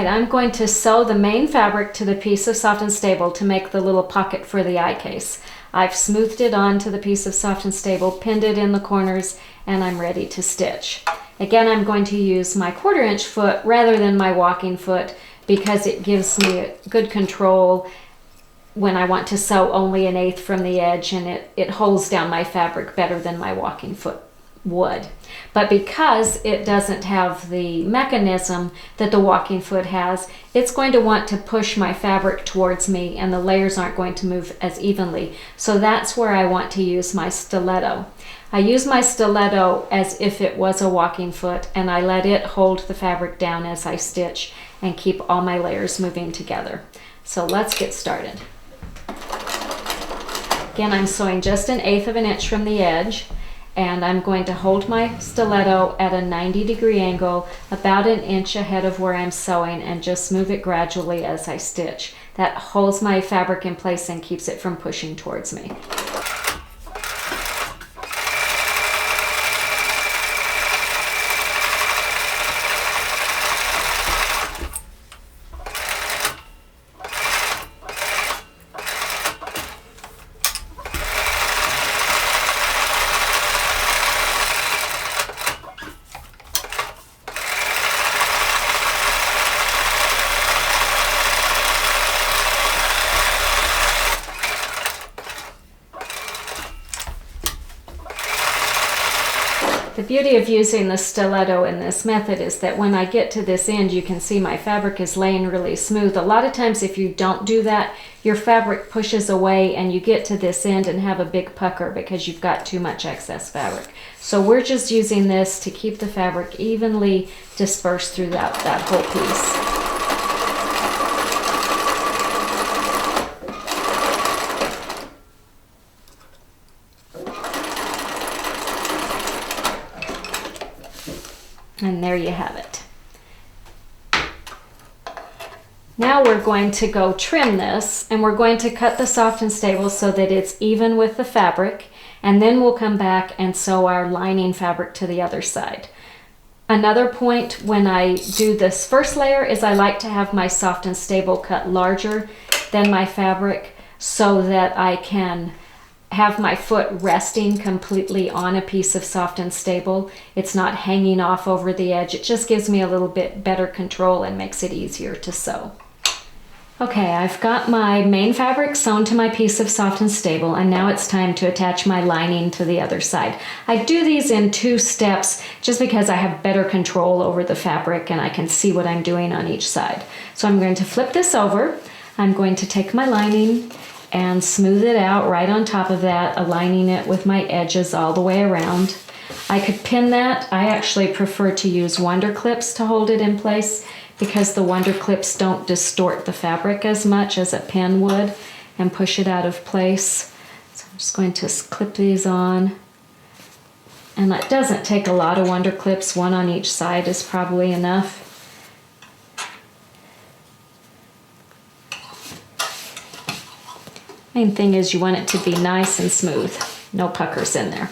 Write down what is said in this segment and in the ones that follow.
right, I'm going to sew the main fabric to the piece of Soft and Stable to make the little pocket for the eye case. I've smoothed it onto the piece of Soft and Stable, pinned it in the corners, and I'm ready to stitch. Again, I'm going to use my 1/4 inch foot rather than my walking foot because it gives me good control when I want to sew only 1/8 from the edge, and it holds down my fabric better than my walking foot would. But because it doesn't have the mechanism that the walking foot has, it's going to want to push my fabric towards me and the layers aren't going to move as evenly. So that's where I want to use my stiletto. I use my stiletto as if it was a walking foot, and I let it hold the fabric down as I stitch and keep all my layers moving together. So let's get started. Again, I'm sewing just 1/8 of an inch from the edge, and I'm going to hold my stiletto at a 90-degree angle about 1 inch ahead of where I'm sewing and just move it gradually as I stitch. That holds my fabric in place and keeps it from pushing towards me. The beauty of using the stiletto in this method is that when I get to this end, you can see my fabric is laying really smooth. A lot of times if you don't do that, your fabric pushes away and you get to this end and have a big pucker because you've got too much excess fabric. So we're just using this to keep the fabric evenly dispersed throughout that whole piece. And there you have it. Now we're going to go trim this, and we're going to cut the Soft and Stable so that it's even with the fabric, and then we'll come back and sew our lining fabric to the other side. Another point when I do this first layer is I like to have my Soft and Stable cut larger than my fabric so that I can have my foot resting completely on a piece of Soft and Stable. It's not hanging off over the edge. It just gives me a little bit better control and makes it easier to sew. Okay, I've got my main fabric sewn to my piece of Soft and Stable, and now it's time to attach my lining to the other side. I do these in 2 steps just because I have better control over the fabric and I can see what I'm doing on each side. So I'm going to flip this over. I'm going to take my lining and smooth it out right on top of that, aligning it with my edges all the way around. I could pin that. I actually prefer to use Wonder Clips to hold it in place because the Wonder Clips don't distort the fabric as much as a pin would and push it out of place. So I'm just going to clip these on. And it doesn't take a lot of Wonder Clips. 1 on each side is probably enough. Main thing is you want it to be nice and smooth, no puckers in there.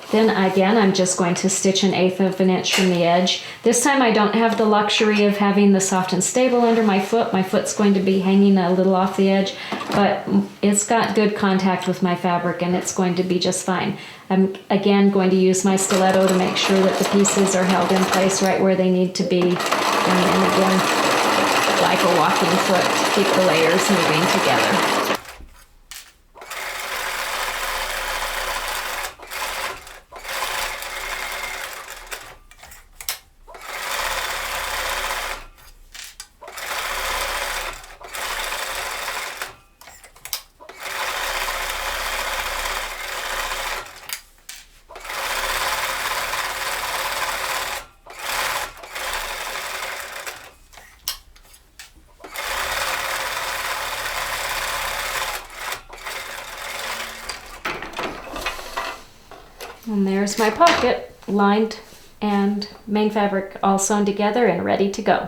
Then again, I'm just going to stitch 1/8 of an inch from the edge. This time I don't have the luxury of having the Soft and Stable under my foot. My foot's going to be hanging a little off the edge, but it's got good contact with my fabric and it's going to be just fine. I'm again going to use my stiletto to make sure that the pieces are held in place right where they need to be. And then again, like a walking foot, keep the layers moving together. And there's my pocket, lined and main fabric all sewn together and ready to go.